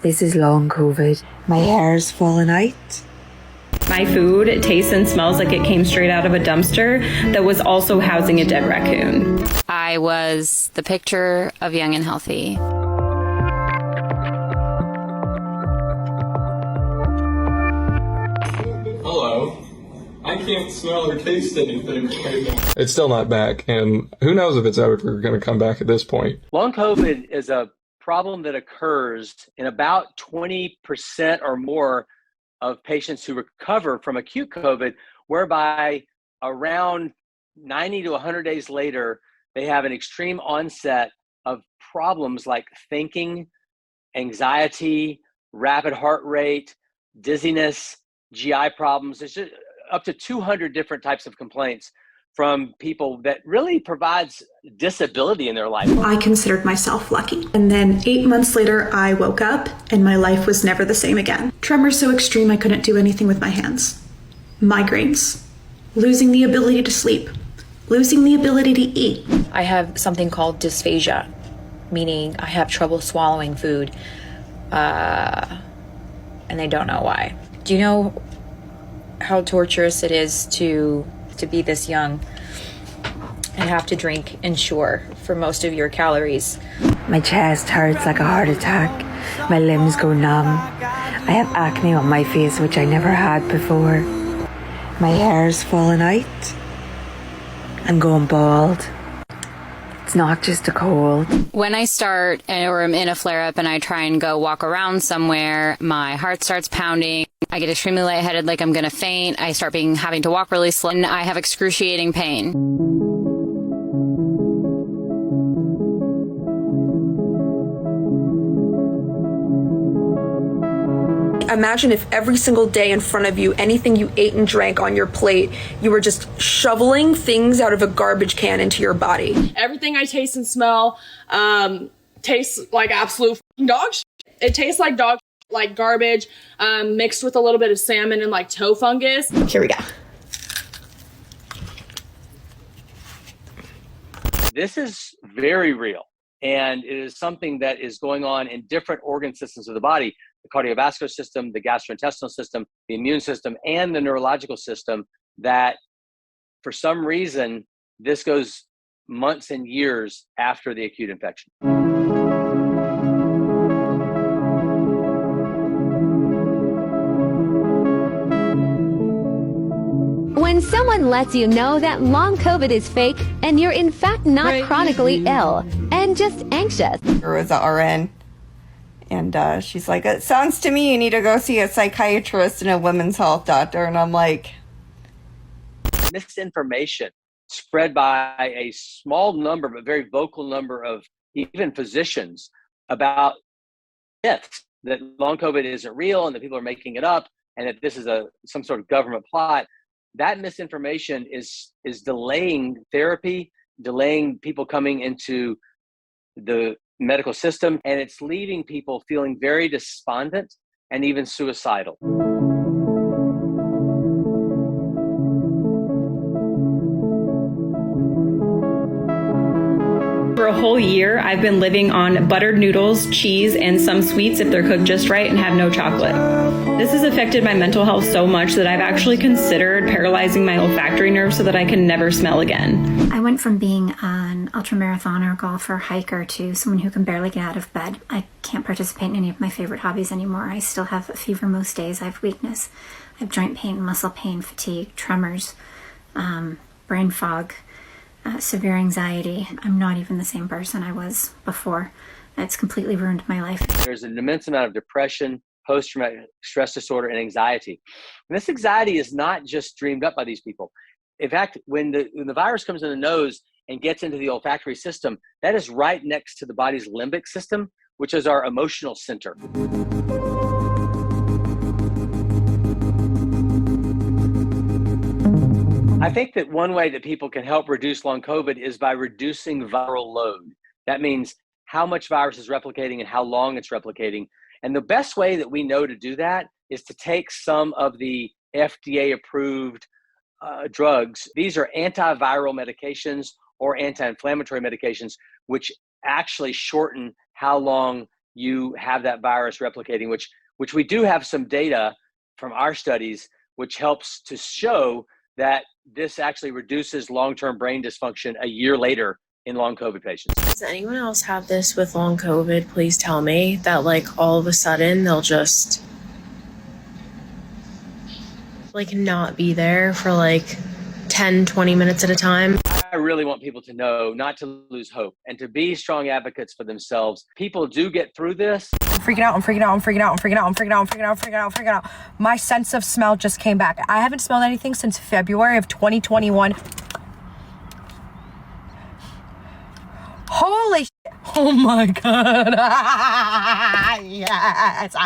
This is long COVID. My hair's falling out. My food tastes and smells like it came straight out of a dumpster that was also housing a dead raccoon. I was the picture of young and healthy. Hello. I can't smell or taste anything right now. It's still not back, and who knows if it's ever going to come back at this point. Long COVID is a problem that occurs in about 20% or more of patients who recover from acute COVID, whereby around 90 to 100 days later, they have an extreme onset of problems like thinking, anxiety, rapid heart rate, dizziness, GI problems. There's just up to 200 different types of complaints from people that really provides disability in their life. I considered myself lucky. And then 8 months later, I woke up and my life was never the same again. Tremors so extreme I couldn't do anything with my hands. Migraines. Losing the ability to sleep. Losing the ability to eat. I have something called dysphagia, meaning I have trouble swallowing food. And they don't know why. Do you know how torturous it is to be this young and have to drink Ensure for most of your calories? My chest hurts like a heart attack. My limbs go numb. I have acne on my face, which I never had before. My hair's falling out. I'm going bald. It's not just a cold. When I start or I'm in a flare-up and I try and go walk around somewhere, my heart starts pounding. I get extremely lightheaded, like I'm going to faint. I start having to walk really slow, and I have excruciating pain. Imagine if every single day in front of you, anything you ate and drank on your plate, you were just shoveling things out of a garbage can into your body. Everything I taste and smell tastes like absolute dog shit. It tastes like dog shit, like garbage, mixed with a little bit of salmon and like toe fungus. Here we go. This is very real, and it is something that is going on in different organ systems of the body: the cardiovascular system, the gastrointestinal system, the immune system, and the neurological system, that for some reason, this goes months and years after the acute infection. When someone lets you know that long COVID is fake and you're in fact not chronically ill and just anxious. There was a RN, and she's like, it sounds to me you need to go see a psychiatrist and a women's health doctor. And I'm like, misinformation spread by a small number, but very vocal number of even physicians about myths that long COVID isn't real and that people are making it up and that this is some sort of government plot. That misinformation is delaying therapy, delaying people coming into the medical system, and it's leaving people feeling very despondent and even suicidal. For a whole year, I've been living on buttered noodles, cheese, and some sweets if they're cooked just right and have no chocolate. This has affected my mental health so much that I've actually considered paralyzing my olfactory nerve so that I can never smell again. I went from being an ultramarathoner, golfer, hiker to someone who can barely get out of bed. I can't participate in any of my favorite hobbies anymore. I still have a fever most days. I have weakness. I have joint pain, muscle pain, fatigue, tremors, brain fog. Severe anxiety. I'm not even the same person I was before. It's completely ruined my life. There's an immense amount of depression, post-traumatic stress disorder, and anxiety. And this anxiety is not just dreamed up by these people. In fact, when the virus comes in the nose and gets into the olfactory system, that is right next to the body's limbic system, which is our emotional center. I think that one way that people can help reduce long COVID is by reducing viral load. That means how much virus is replicating and how long it's replicating. And the best way that we know to do that is to take some of the FDA-approved drugs. These are antiviral medications or anti-inflammatory medications, which actually shorten how long you have that virus replicating, which we do have some data from our studies, which helps to show that this actually reduces long-term brain dysfunction a year later in long COVID patients. Does anyone else have this with long COVID? Please tell me that like all of a sudden they'll just like not be there for like 10, 20 minutes at a time. I really want people to know not to lose hope and to be strong advocates for themselves. People do get through this. I'm freaking out. My sense of smell just came back. I haven't smelled anything since February of 2021. Holy shit. Oh my God. Yes.